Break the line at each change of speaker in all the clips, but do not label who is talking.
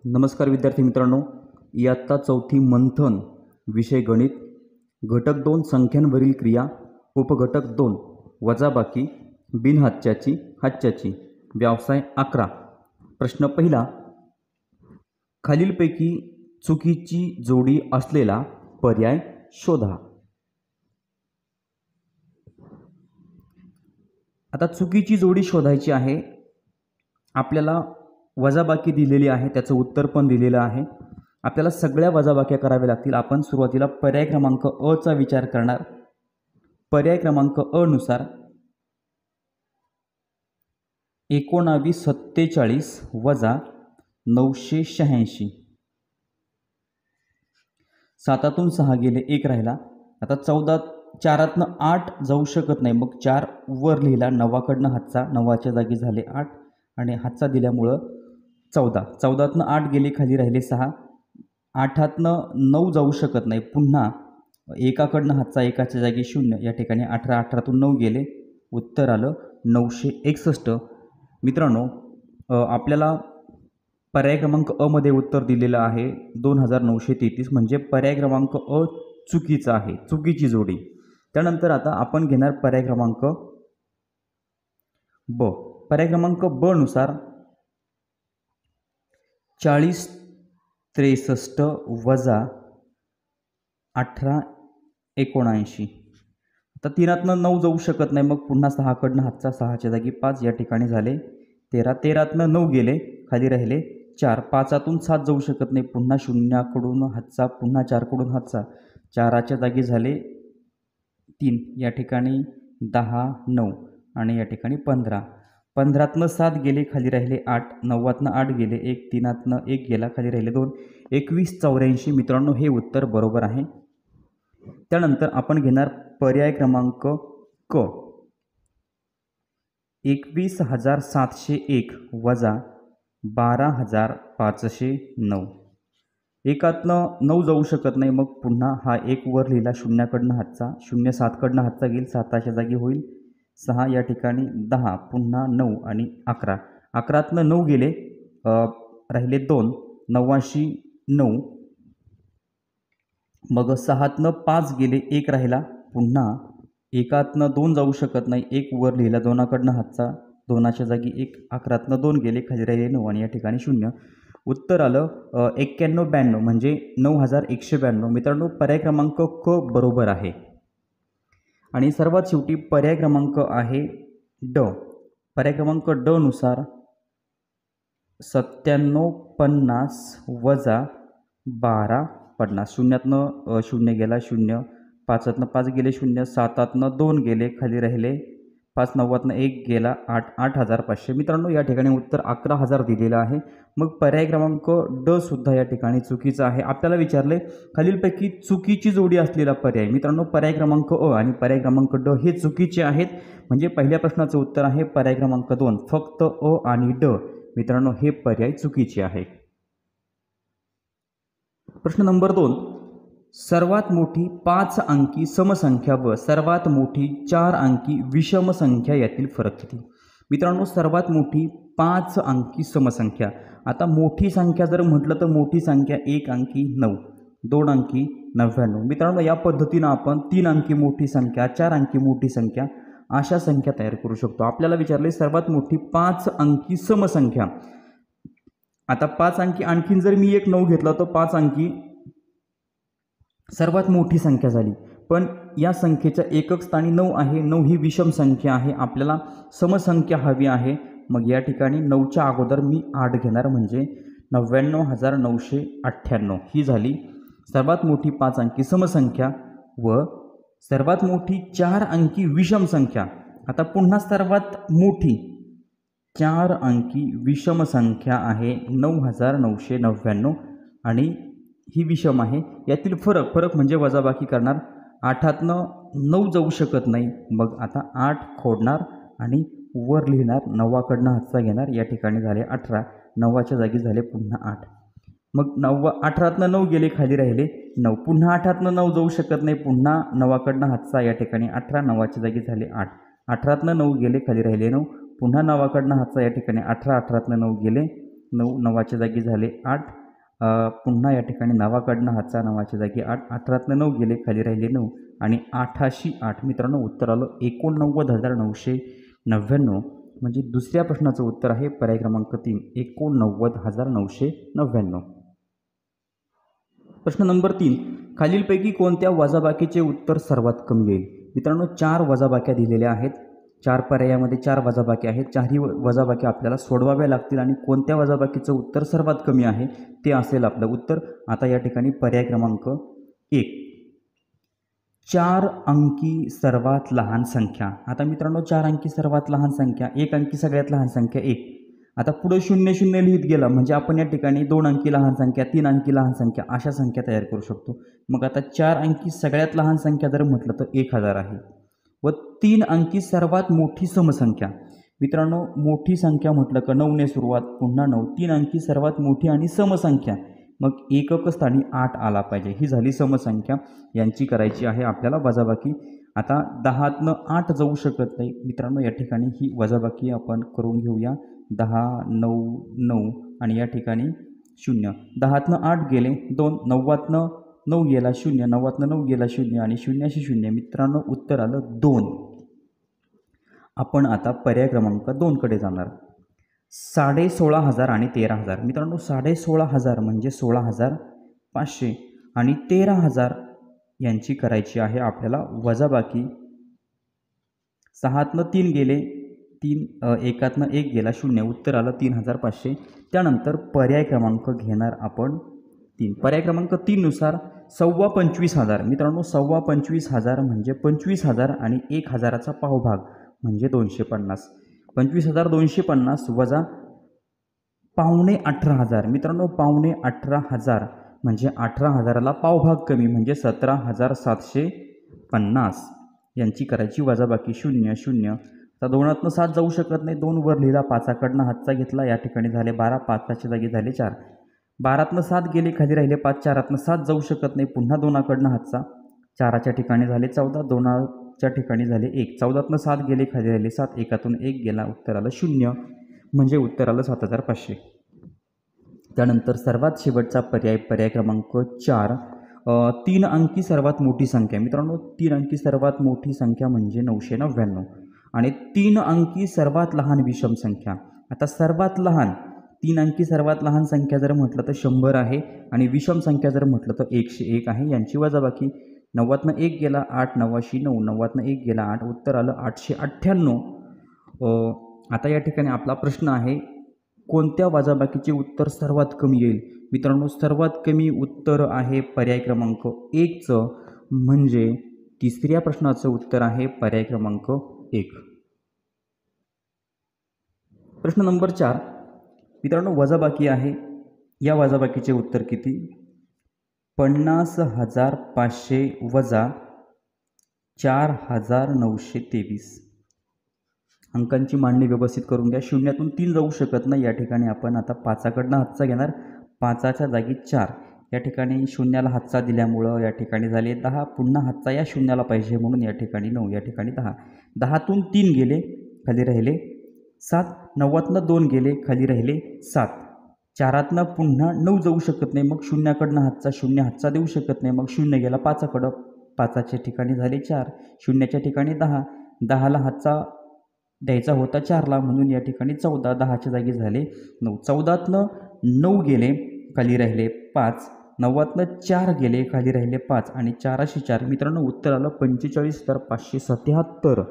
नमस्कार विद्यार्थी मित्रांनो, इयत्ता चौथी मंथन विषय गणित घटक 2 संख्यांवरील क्रिया उपघटक 2 वजाबाकी बिनहाच्याची हाच्याची व्यवसाय 11 प्रश्न पहिला, खालीलपैकी चुकीची जोडी असलेला पर्याय शोधा। आता चुकीची जोडी शोधायची आहे। आपल्याला वजाबाकी दिलेली आहे, त्याचं उत्तर पण दिलेलं आहे। आपल्याला सगळ्या वजाबाक्या कराव्या लागतील। आपण सुरुवातीला पर्याय क्रमांक अ चा विचार करणार। पर्याय क्रमांक अ नुसार 1947 वजा 986, 7 6 गेले 1 राहिला। आता 14 4 8 जाऊ शकत नाही, मग 4 वर लिहिला, 9कडनं हातचा, 9च्या जागी झाले 8 आणि हातचा दिल्यामुळं 14 14 8 गेले, खाली राहिले 6, 8 9 जाऊ शकत नाही, पुन्हा एकाकडनं हातचा, एकाच्या जागी 0, या ठिकाणी 18 18 9 गेले, उत्तर आलं 961। मित्रांनो, आपल्याला पर्याय क्रमांक अ मध्ये उत्तर दिलेलं आहे 2933, म्हणजे पर्याय क्रमांक अ चुकीचा आहे, चुकीची जोडी। त्यानंतर आता आपण घेणार पर्याय क्रमांक ब। पर्याय क्रमांक ब नुसार 40 63 वजा 18 79, आता 3 9 जाऊ शकत नाही, मग पुन्हा 6कडनं हातचा, 6च्या जागी 5, या ठिकाणी झाले 13 13 9 गेले, खाली राहिले 4, 5 7 जाऊ शकत नाही, पुन्हा 0कडून हातचा, पुन्हा 4कडून हातचा, 4च्या जागी झाले 3, या ठिकाणी 10 9 आणि या ठिकाणी 15 15 7 गेले, खाली राहिले 8, 9 8 गेले 1, 3 1 गेला, खाली राहिले 2, 21 84। मित्रांनो, हे उत्तर बरोबर आहे। त्यानंतर आपण घेणार पर्याय क्रमांक क। 21701 वजा 12509, 1 9 जाऊ शकत नाही, मग पुन्हा हा 1 वर लिहिला, 0कडनं हातचा, 0 7कडनं हातचा गेल, 7च्या जागी होईल 6, या ठिकाणी 10, पुन्हा 9 आणि 11 11 9 गेले, राहिले 2, 89, मग 6 5 गेले, 1 राहिला, पुन्हा 1 2 जाऊ शकत नाही, 1 वर लिहिला, 2कडनं हातचा, 2च्या जागी 1, 11 2 गेले, खाली राहिले 9 आणि या ठिकाणी 0, उत्तर आलं 91 92, म्हणजे 9192। मित्रांनो, पर्याय क्रमांक क बरोबर आहे। आणि सर्वात शेवटी पर्याय क्रमांक आहे ड। पर्याय क्रमांक ड नुसार 97 50 वजा 12 50, 0 0 गेला 0, 5 5 गेले 0, 7 2 गेले, खाली राहिले 5, 9 1 गेला 8 8500। मित्रांनो, या ठिकाणी उत्तर 11000 दिलेलं आहे। मग पर्याय क्रमांक ड सुद्धा या ठिकाणी चुकीचा आहे। आपल्याला विचारले खालीलपैकी चुकीची जोडी असलेला पर्याय। मित्रांनो, पर्याय क्रमांक अ आणि पर्याय क्रमांक ड हे चुकीचे आहेत, म्हणजे पहिल्या प्रश्नाचं उत्तर आहे पर्याय क्रमांक 2, फक्त अ आणि ड। मित्रांनो, हे पर्याय चुकीचे आहे। प्रश्न नंबर 2, सर्वात मोठी 5 अंकी समसंख्या व सर्वात मोठी 4 अंकी विषम संख्या यातील फरक किती? मित्रांनो, सर्वात मोठी 5 अंकी समसंख्या। आता मोठी संख्या जर म्हटलं तर मोठी संख्या 1 अंकी 9, 2 अंकी 99। मित्रांनो, या पद्धतीनं आपण 3 अंकी मोठी संख्या, 4 अंकी मोठी संख्या अशा संख्या तयार करू शकतो। आपल्याला विचारले सर्वात मोठी 5 अंकी समसंख्या। आता 5 अंकी आणखीन जर मी एक 9 घेतला तर 5 अंकी सर्वात मोठी संख्या झाली, पण या संख्येच्या एकक स्थानी 9 आहे। 9 ही विषम संख्या आहे, आपल्याला समसंख्या हवी आहे। मग या ठिकाणी 9च्या अगोदर मी 8 घेणार, म्हणजे 99998 ही झाली सर्वात मोठी 5 अंकी समसंख्या व सर्वात मोठी 4 अंकी विषम संख्या। आता पुन्हा सर्वात मोठी 4 अंकी विषम संख्या आहे 9999 आणि ही विषम आहे। यातील फरक म्हणजे वजाबाकी करणार, 8 9 जाऊ शकत नाही, मग आता 8 खोडणार आणि वर लिहिणार, 9कडनं हातचा घेणार, या ठिकाणी झाले 18, 9च्या जागी झाले पुन्हा 8, मग 18 9 गेले, खाली राहिले 9, पुन्हा 8 9 जाऊ शकत नाही, पुन्हा 9कडनं हातचा, या ठिकाणी 18, 9च्या जागी झाले 8, 18 9 गेले, खाली राहिले 9, पुन्हा 9कडनं हातचा, या ठिकाणी 18 18 9 गेले, 9 9च्या जागी झाले 8, पुन्हा या ठिकाणी नावाकडनं हातचा 9च्या जागी 8, 18तनं 9 गेले खाली राहिले 9 आणि 8शी 8 मित्रांनो उत्तर आलं 89,999 म्हणजे दुसऱ्या प्रश्नाचं उत्तर आहे पर्याय क्रमांक 3 89,999. प्रश्न नंबर 3 खालीलपैकी कोणत्या वजाबाकीचे उत्तर सर्वात कमी येईल. मित्रांनो 4 वजाबाक्या दिलेल्या आहेत, 4 पर्यायामध्ये 4 वजाबाकी आहेत, 4ही वजाबाकी आपल्याला सोडवाव्या लागतील आणि कोणत्या वजाबाकीचं उत्तर सर्वात कमी आहे ते असेल आपलं उत्तर. आता या ठिकाणी पर्याय क्रमांक 1 4 अंकी सर्वात लहान संख्या. आता मित्रांनो 4 अंकी सर्वात लहान संख्या, 1 अंकी सगळ्यात लहान संख्या 1. आता पुढे 0 0 लिहित गेला म्हणजे आपण या ठिकाणी 2 अंकी लहान संख्या, 3 अंकी लहान संख्या अशा संख्या तयार करू शकतो. मग आता 4 अंकी सगळ्यात लहान संख्या जर म्हटलं तर 1000 आहे व 3 अंकी सर्वात मोठी समसंख्या. मित्रांनो मोठी संख्या म्हटलं का 9ने सुरुवात, पुन्हा 9, 3 अंकी सर्वात मोठी आणि समसंख्या, मग एकक स्थानी 8 आला पाहिजे. ही झाली समसंख्या, यांची करायची आहे आपल्याला वजाबाकी. आता 10तनं 8 जाऊ शकत नाही मित्रांनो, या ठिकाणी ही वजाबाकी आपण करून घेऊया. 10 9 9 आणि या ठिकाणी 0. 10तनं 8 गेले 2, 9तनं 9 गेला 0, 9तनं 9 गेला 0 आणि 0शी 0 मित्रांनो उत्तर आलं 2. आपण आता पर्याय क्रमांक 2 कडे जाणार. 16,500 आणि 13,000. मित्रांनो 16,500 म्हणजे 16,500 आणि 13,000 यांची करायची आहे आपल्याला वजाबाकी. 6तनं 3 गेले 3, 1तनं 1 गेला 0, उत्तर आलं 3,500. त्यानंतर पर्याय क्रमांक घेणार आपण 3. पर्याय क्रमांक 3 नुसार 25,000. मित्रांनो 25,000 म्हणजे 25,000 आणि 1,000चा पावभाग म्हणजे 250. 25,250 वजा 18,500. मित्रांनो 18,500 म्हणजे 18,000ला पावभाग कमी म्हणजे 17,750 यांची करायची वजाबाकी. 0 0. तर 2तनं 7 जाऊ शकत नाही, 2 वर लिहिला, 5कडनं हातचा घेतला, या ठिकाणी झाले 12, 5च्या जागी झाले 4. 12तनं 7 गेले खाली राहिले 5, 4तनं 7 जाऊ शकत नाही, पुन्हा 2कडनं हातचा, 4च्या ठिकाणी झाले 14, 2च्या ठिकाणी झाले 1. 14तनं 7 गेले खाली राहिले 7, 1तून 1 गेला, उत्तर आलं 0 म्हणजे उत्तर आलं 7,500. त्यानंतर सर्वात शेवटचा पर्याय पर्याय क्रमांक 4 3 अंकी सर्वात मोठी संख्या. मित्रांनो 3 अंकी सर्वात मोठी संख्या म्हणजे 999 आणि 3 अंकी सर्वात लहान विषम संख्या. आता सर्वात लहान 3 अंकी सर्वात लहान संख्या जर म्हटलं तर 100 आहे आणि विषम संख्या जर म्हटलं तर 101 आहे, यांची वजाबाकी. 90तनं 1 गेला 8, 9शी 9, 90तनं 1 गेला 8, उत्तर आलं 898. आता या ठिकाणी आपला प्रश्न आहे कोणत्या वजाबाकीचे उत्तर सर्वात कमी येईल. मित्रांनो सर्वात कमी उत्तर आहे पर्याय क्रमांक 1चं म्हणजे तिसऱ्या प्रश्नाचं उत्तर आहे पर्याय क्रमांक 1. प्रश्न नंबर 4 मित्रांनो वजाबाकी आहे. या वजाबाकीचे उत्तर किती. 50,500 वजा 4,923. अंकांची मांडणी व्यवस्थित करून घ्या. 0तून 3 जाऊ शकत नाही, या ठिकाणी आपण आता 5कडनं हातचा घेणार, 5च्या जागी 4, या ठिकाणी 0ला हातचा दिल्यामुळं या ठिकाणी झाले 10, पुन्हा हातचा या 0ला पाहिजे म्हणून या ठिकाणी 9, या ठिकाणी 10. 10तून 3 गेले खाली राहिले 7, 9तनं 2 गेले खाली राहिले 7, 4तनं पुन्हा 9 जाऊ शकत नाही, मग 0कडनं हातचा 0 हातचा देऊ शकत नाही, मग 0 गेला 5कडं, 5च्या ठिकाणी झाले 4, 0च्या ठिकाणी 10, 10ला हातचा द्यायचा होता 4ला म्हणून या ठिकाणी 14, 10च्या जागी झाले 9, 14तनं 9 गेले खाली राहिले 5, 9तनं 4 गेले खाली राहिले 5 आणि 4शी 4 मित्रांनो उत्तर आलं 45,577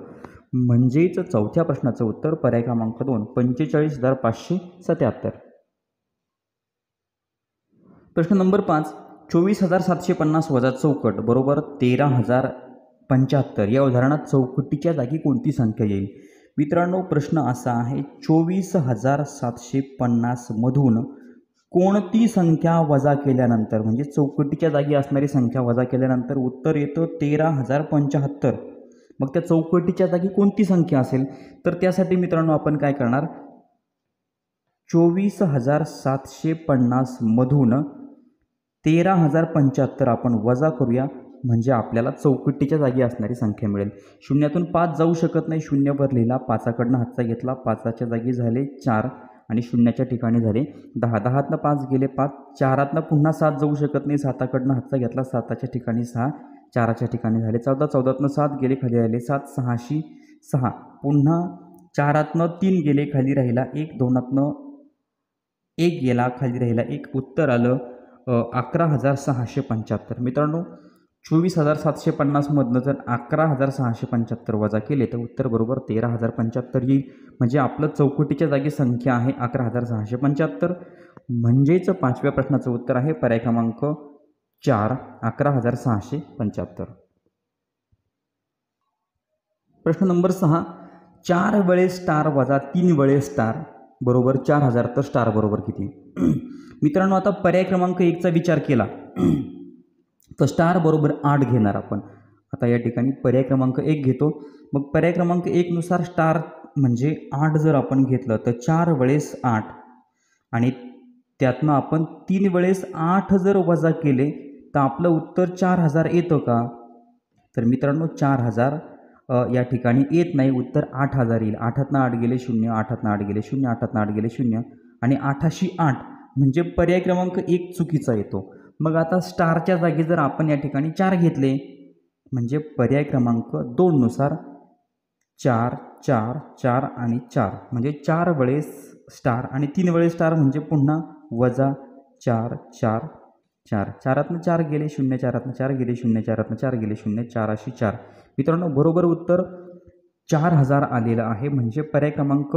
म्हणजेच चौथ्या प्रश्नाचं उत्तर पर्याय क्रमांक 2 45,577. प्रश्न नंबर 5 24,750 वजा चौकट बरोबर 13,075 या उदाहरणात चौकटीच्या जागी कोणती संख्या येईल. मित्रांनो प्रश्न असा आहे 24,750 मधून कोणती संख्या वजा केल्यानंतर म्हणजे चौकटीच्या जागी असणारी संख्या वजा केल्यानंतर उत्तर येतं 13,075. मग त्या चौकटीच्या जागी कोणती संख्या असेल तर त्यासाठी मित्रांनो आपण काय करणार 24,750 मधून 13,075 आपण वजा करूया म्हणजे आपल्याला चौकटीच्या जागी असणारी संख्या मिळेल. 0तून 5 जाऊ शकत नाही, 0 वर लिहिला, 5कडनं हातचा घेतला, 5च्या जागी झाले 4 आणि शून्याच्या ठिकाणी झाले 10. 10तनं 5 गेले 5. 4तनं पुन्हा 7 जाऊ शकत नाही, 7कडनं हातचा घेतला, 7च्या ठिकाणी 6, 4च्या ठिकाणी झाले 14. 14तनं 7 गेले खाली राहिले 7. 6शी 6. पुन्हा 4तनं 3 गेले खाली राहिला 1. 2तनं 1 गेला खाली राहिला 1. उत्तर आलं 11,675. मित्रांनो 24,750 मधनं जर 11,675 वजा केले तर उत्तर बरोबर 13,075 येईल. म्हणजे आपलं चौकटीच्या जागी संख्या आहे 11,675. म्हणजेच 5व्या प्रश्नाचं उत्तर आहे पर्याय क्रमांक 4, 11,675. प्रश्न नंबर 6. 4 वेळेस स्टार वजा 3 वेळेस स्टार बरोबर 4,000. तर स्टार बरोबर किती? मित्रांनो आता पर्याय क्रमांक 1चा विचार केला तर स्टार बरोबर 8 घेणार आपण. आता या ठिकाणी पर्याय क्रमांक 1 घेतो. मग पर्याय क्रमांक 1 नुसार स्टार म्हणजे 8 जर आपण घेतलं तर 4 वेळेस 8 आणि त्यातनं आपण 3 वेळेस 8 जर वजा केले तर आपलं उत्तर 4,000 येतं का? तर मित्रांनो 4,000 या ठिकाणी येत नाही, उत्तर 8,000 येईल. 8तनं 8 गेले 0, 8तनं 8 गेले 0, 8तनं 8 गेले 0 आणि 8शी 8 म्हणजे पर्याय क्रमांक 1 चुकीचा येतो. मग आता स्टारच्या जागी जर आपण या ठिकाणी 4 घेतले म्हणजे पर्याय क्रमांक 2 नुसार 4, 4, 4 आणि 4 म्हणजे 4 वेळेस स्टार आणि 3 वेळेस स्टार म्हणजे पुन्हा वजा 4, 4, 4. 4तनं 4 गेले 0, 4तनं 4 गेले 0, 4तनं 4 गेले 0, 4शी 4. मित्रांनो बरोबर उत्तर 4,000 आलेलं आहे. म्हणजे पर्याय क्रमांक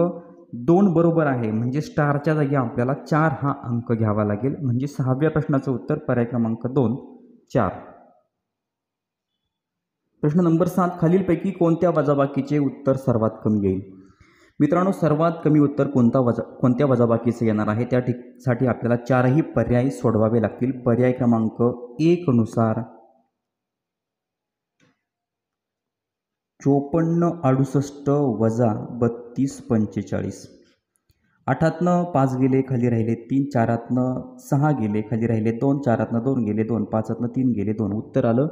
2 बरोबर आहे. म्हणजे स्टारच्या जागी आपल्याला 4 हा अंक घ्यावा लागेल. म्हणजे 6व्या प्रश्नाचं उत्तर पर्याय क्रमांक 2, 4. प्रश्न नंबर 7. खालीलपैकी कोणत्या वजाबाकीचे उत्तर सर्वात कमी येईल? मित्रांनो सर्वात कमी उत्तर कोणत्या वजाबाकीचं येणार आहे त्यासाठी आपल्याला 4ही पर्याय सोडवावे लागतील. पर्याय क्रमांक 1 नुसार 54, 68 वजा 32, 45. 8तनं 5 गेले खाली राहिले 3, 4तनं 6 गेले खाली राहिले 2, 4तनं 2 गेले 2, 5तनं 3 गेले 2. उत्तर आलं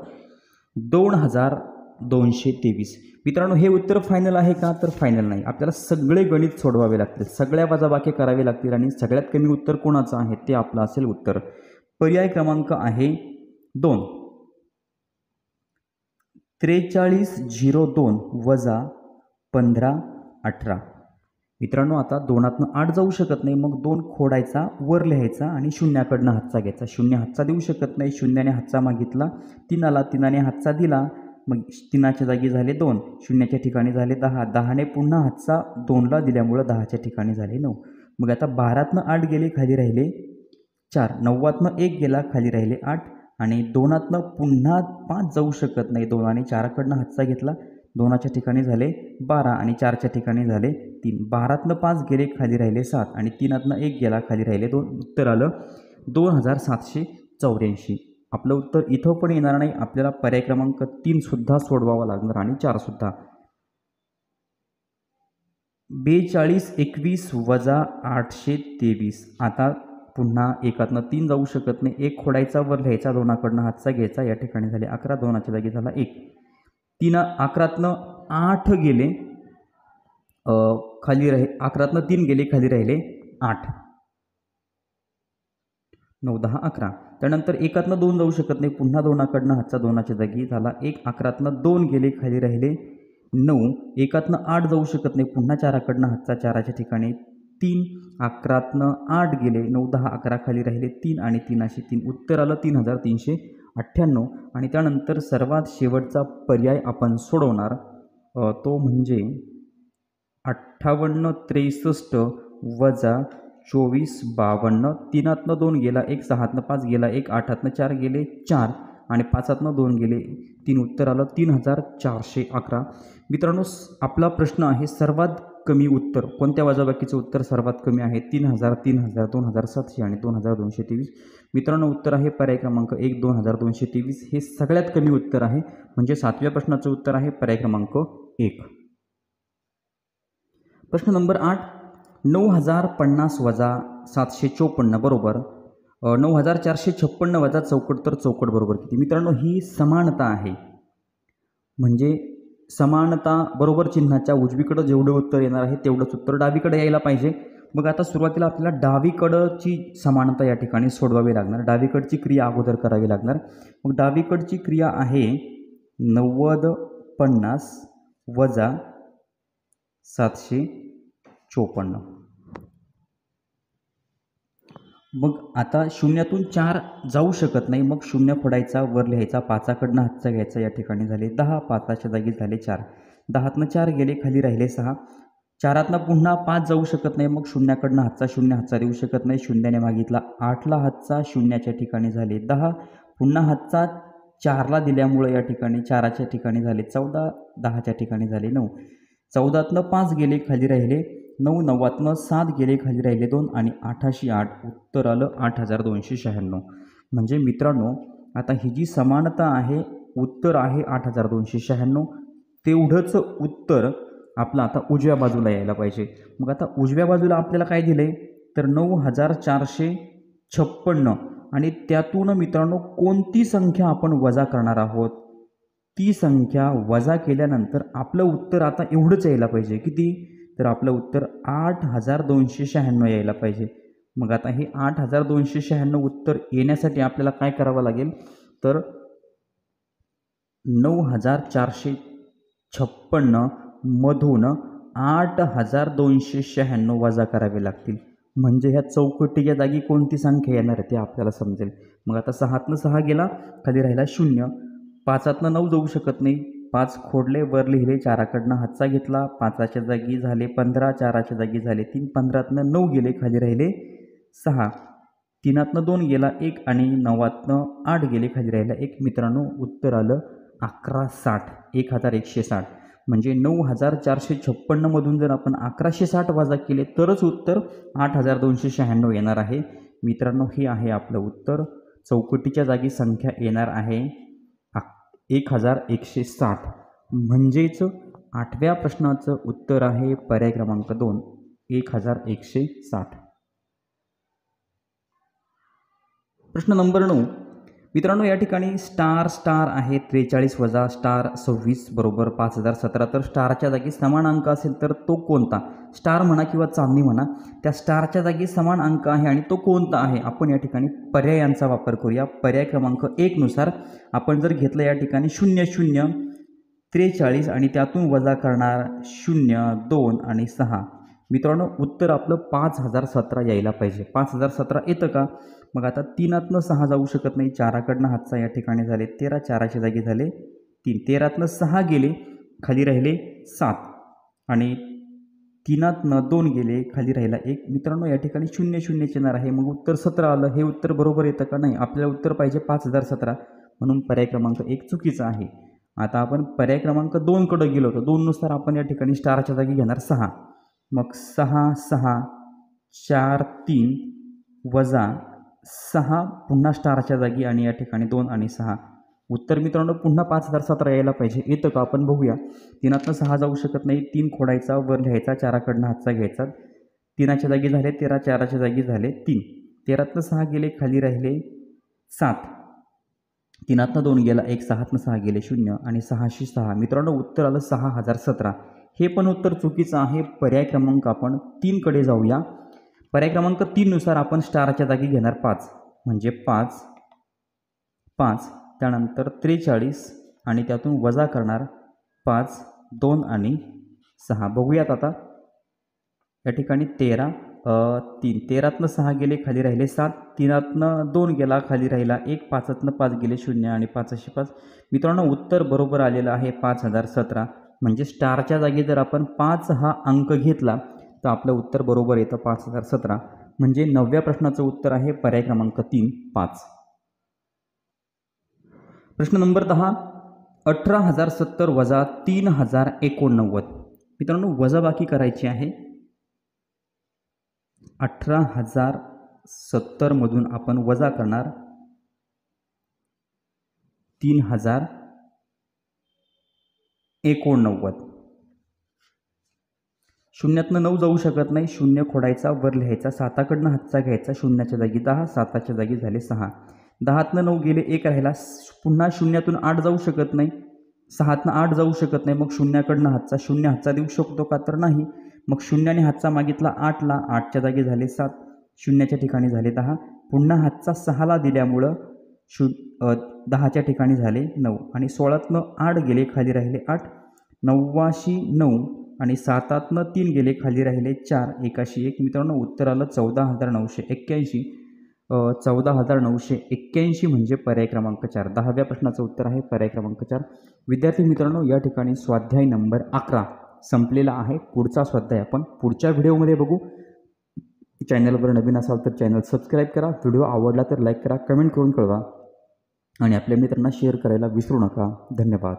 2,223. मित्रांनो हे उत्तर फायनल आहे का? तर फायनल नाही. आपल्याला सगळे गणित सोडवावे लागतील, सगळ्या वजाबाकी करावे लागतील आणि सगळ्यात कमी उत्तर कोणाचं आहे ते आपलं असेल उत्तर. पर्याय क्रमांक आहे 2. 4302 वजा 1518. मित्रांनो आता 2तनं 8 जाऊ शकत नाही, मग 2 खोडायचा वर लिहायचा आणि शून्याकडनं हातचा घ्यायचा. 0 हातचा देऊ शकत नाही, 0ने हातचा मागितला 3 आला, 3ने हातचा दिला, मग 3च्या जागी झाले 2, 0च्या ठिकाणी झाले 10, 10ने पुन्हा हातचा 2ला दिल्यामुळं 10च्या ठिकाणी झाले 9. मग आता 12तनं 8 गेले खाली राहिले 4, 9तनं 1 गेला खाली राहिले 8 आणि 2तनं पुन्हा 5 जाऊ शकत नाही, 2 आणि 4कडनं हातचा घेतला, 2च्या ठिकाणी झाले 12 आणि 4च्या ठिकाणी झाले 3. 12तनं 5 गेले खाली राहिले 7 आणि 3तनं 1 गेला खाली राहिले 2. उत्तर आलं 2,784. आपलं उत्तर इथं पण येणार नाही, आपल्याला पर्याय क्रमांक 3 सुद्धा सोडवावा लागणार आणि 4 सुद्धा. 4221 वजा 823. आता पुन्हा 1तनं 3 जाऊ शकत नाही, 1 खोडायचा वर लिहायचा, 2कडनं हातचा घ्यायचा, या ठिकाणी झाले 11, 2च्या जागी झाला 1. 11तनं 8 गेले खाली राहिले, 11तनं 3 गेले खाली राहिले 8, 9, 10, 11. त्यानंतर 1तनं 2 जाऊ शकत नाही, पुन्हा 2कडनं हातचा, 2च्या जागी झाला 1. 11तनं 2 गेले खाली राहिले 9. 1तनं 8 जाऊ शकत नाही, पुन्हा 4कडनं हातचा, 4च्या ठिकाणी 3. 11तनं 8 गेले 9, 10, 11 खाली राहिले 3 आणि 3शी 3. उत्तर आलं 3,398. आणि त्यानंतर सर्वात शेवटचा पर्याय आपण सोडवणार तो म्हणजे 5863 वजा 2452. 3तनं 2 गेला 1, 6तनं 5 गेला 1, 8तनं 4 गेले 4 आणि 5तनं 2 गेले 3. उत्तर आलं 3,411. मित्रांनो आपला प्रश्न आहे सर्वात कमी उत्तर कोणत्या वजाबाकीचं उत्तर सर्वात कमी आहे? 3,000, 3,000, 2,700 आणि 2,223. मित्रांनो उत्तर आहे पर्याय क्रमांक 1, 2,223 हे सगळ्यात कमी उत्तर आहे. म्हणजे 7व्या प्रश्नाचं उत्तर आहे पर्याय क्रमांक 1. प्रश्न नंबर 8. 9,050 वजा 754 बरोबर 9,456 वजा चौकट तर चौकट बरोबर किती? मित्रांनो ही समानता आहे. म्हणजे समानता बरोबर चिन्हाच्या उजवीकडे जेवढं उत्तर येणार आहे तेवढंच उत्तर डावीकडे यायला पाहिजे. मग आता सुरुवातीला आपल्याला डावीकडची समानता या ठिकाणी सोडवावी लागणार. डावीकडची क्रिया अगोदर करावी लागणार. मग डावीकडची क्रिया आहे 9050 वजा 754. मग आता शून्यातून 4 जाऊ शकत नाही, मग शून्य फोडायचा, वर लिहायचा, 5कडनं हातचा घ्यायचा, या ठिकाणी झाले 10, 5च्या जागी झाले 4, 10तनं 4 गेले, खाली राहिले 6, 4तनं पुन्हा 5 जाऊ शकत नाही, मग शून्याकडनं हातचा, शून्य हातचा देऊ शकत नाही, शून्याने मागितला 8ला हातचा, शून्याच्या ठिकाणी झाले 10, पुन्हा हातचा 4ला दिल्यामुळे या ठिकाणी 4च्या ठिकाणी झाले 14, 10च्या ठिकाणी झाले 9, 14तनं 5 गेले, खाली राहिले 9, 9तनं 7 गेले, खाली राहिले 2 आणि 8शी 8, उत्तर आलं 8296. म्हणजे मित्रांनो आता ही जी समानता आहे, उत्तर आहे 8296. तेवढंच उत्तर आपलं आता उजव्या बाजूला यायला पाहिजे. मग आता उजव्या बाजूला आपल्याला काय दिलं आहे तर 9456 आणि त्यातून मित्रांनो कोणती संख्या आपण वजा करणार आहोत, ती संख्या वजा केल्यानंतर आपलं उत्तर आता एवढंच यायला पाहिजे. किती तर आपलं उत्तर 8296 यायला पाहिजे. मग आता हे 8296 उत्तर येण्यासाठी आपल्याला काय करावं लागेल तर 9456 मधून 8296 वजा करावे लागतील. म्हणजे ह्या चौकटीच्या जागी कोणती संख्या येणार आहे ते आपल्याला समजेल. मग आता 6तनं 6 गेला, खाली राहिला 0, 5तनं 9 जाऊ शकत नाही, 5 खोडले, वर लिहिले, 4कडनं हातचा घेतला, 5च्या जागी झाले 15, 4च्या जागी झाले 3, 15तनं 9 गेले, खाली राहिले 6, 3तनं 2 गेला 1 आणि 9तनं 8 गेले, खाली राहिला 1. मित्रांनो उत्तर आलं 1160. म्हणजे 9456 मधून जर आपण 1160 वजा केले तरच उत्तर 8296 येणार आहे. मित्रांनो हे आहे आपलं उत्तर. चौकटीच्या जागी संख्या येणार आहे 1160. म्हणजेच 8व्या प्रश्नाचं उत्तर आहे पर्याय क्रमांक 2, 1160. प्रश्न नंबर 9. मित्रांनो या ठिकाणी स्टार आहे 43 वजा स्टार 26 बरोबर 5017. तर स्टारच्या जागी समान अंक असेल तर तो कोणता? स्टार म्हणा किंवा चांदणी म्हणा, त्या स्टारच्या जागी समान अंक आहे आणि तो कोणता आहे? आपण या ठिकाणी पर्यायांचा वापर करूया. पर्याय क्रमांक 1 नुसार आपण जर घेतलं या ठिकाणी 00 43 आणि त्यातून वजा करणार 0 2 आणि 6. मित्रांनो उत्तर आपलं 5017 यायला पाहिजे. 5017 येतं का? मग आता 3तनं 6 जाऊ शकत नाही, 4कडनं हातचा या ठिकाणी झाले 13, 4च्या जागी झाले 3, 13तनं 6 गेले, खाली राहिले 7 आणि 3तनं 2 गेले, खाली राहिला 1. मित्रांनो या ठिकाणी 00 येणार आहे, मग उत्तर 17 आलं. हे उत्तर बरोबर येतं का? नाही, आपल्याला उत्तर पाहिजे 5017, म्हणून पर्याय क्रमांक 1 चुकीचा आहे. आता आपण पर्याय क्रमांक 2 कडे गेलो होतो. 2 नुसार आपण या ठिकाणी स्टारच्या जागी घेणार 6, मग 6 6 4 3 वजा 6 पुन्हा स्टारच्या जागी आणि या ठिकाणी 2 आणि 6. उत्तर मित्रांनो पुन्हा 5017 यायला पाहिजे. येतं का? आपण बघूया. 3तनं 6 जाऊ शकत नाही, 3 खोडायचा, वर लिहायचा, 4कडनं हातचा घ्यायचा, 3च्या जागी झाले 13, 4च्या जागी झाले 3, 13तनं 6 गेले, खाली राहिले 7, 3तनं 2 गेला 1, 6तनं 6 गेले 0 आणि 6शी 6. मित्रांनो उत्तर आलं 6017. हे पण उत्तर चुकीचं आहे. पर्याय क्रमांक आपण 3 कडे जाऊया. पर्याय क्रमांक 3 नुसार आपण स्टारच्या जागी घेणार 5, म्हणजे 5 5 त्यानंतर 43 आणि त्यातून वजा करणार 5 2 आणि 6. बघूयात आता या ठिकाणी 13 3, 13तनं 6 गेले, खाली राहिले 7, 3तनं 2 गेला, खाली राहिला 1, 5तनं 5 गेले 0 आणि 5शी 5. मित्रांनो उत्तर बरोबर आलेलं आहे 5017. म्हणजे स्टारच्या जागी जर आपण 5 हा अंक घेतला तर आपलं उत्तर बरोबर येतं 5017. म्हणजे 9व्या प्रश्नाचं उत्तर आहे पर्याय क्रमांक 3 5. प्रश्न नंबर 10. 18070 वजा 3089. मित्रांनो वजाबाकी करायची आहे. 18070 मधून आपण वजा करणार 3089. 0तनं 9 जाऊ शकत नाही, 0 खोडायचा, वर लिहायचा, 7कडनं हातचा घ्यायचा, 0च्या जागी 10, 7च्या जागी झाले 6, 10तनं 9 गेले, 1 राहिला, पुन्हा 0तून 8 जाऊ शकत नाही, 6तनं 8 जाऊ शकत नाही, मग 0कडनं हातचा, 0 हातचा देऊ शकतो का? तर नाही. मग शून्याने हातचा मागितला 8ला, 8च्या जागी झाले 7, शून्याच्या ठिकाणी झाले 10, पुन्हा हातचा 6ला दिल्यामुळं 10च्या ठिकाणी झाले 9 आणि 16तनं 8 गेले खाली राहिले 8, 9शी 9 आणि 7तनं 3 गेले खाली राहिले 4, 1शी 1. मित्रांनो उत्तर आलं 14,981. 14,981 म्हणजे पर्याय क्रमांक 4. 10व्या प्रश्नाचं उत्तर आहे पर्याय क्रमांक 4. विद्यार्थी मित्रांनो या ठिकाणी स्वाध्याय नंबर 11 संपलेला आहे. पुढचा स्वाध्याय आपण पुढच्या व्हिडिओमध्ये बघू. चॅनलवर नवीन असाल तर चॅनल सबस्क्राईब करा. व्हिडिओ आवडला तर लाईक करा, कमेंट करून कळवा आणि आपल्या मित्रांना शेअर करायला विसरू नका. धन्यवाद.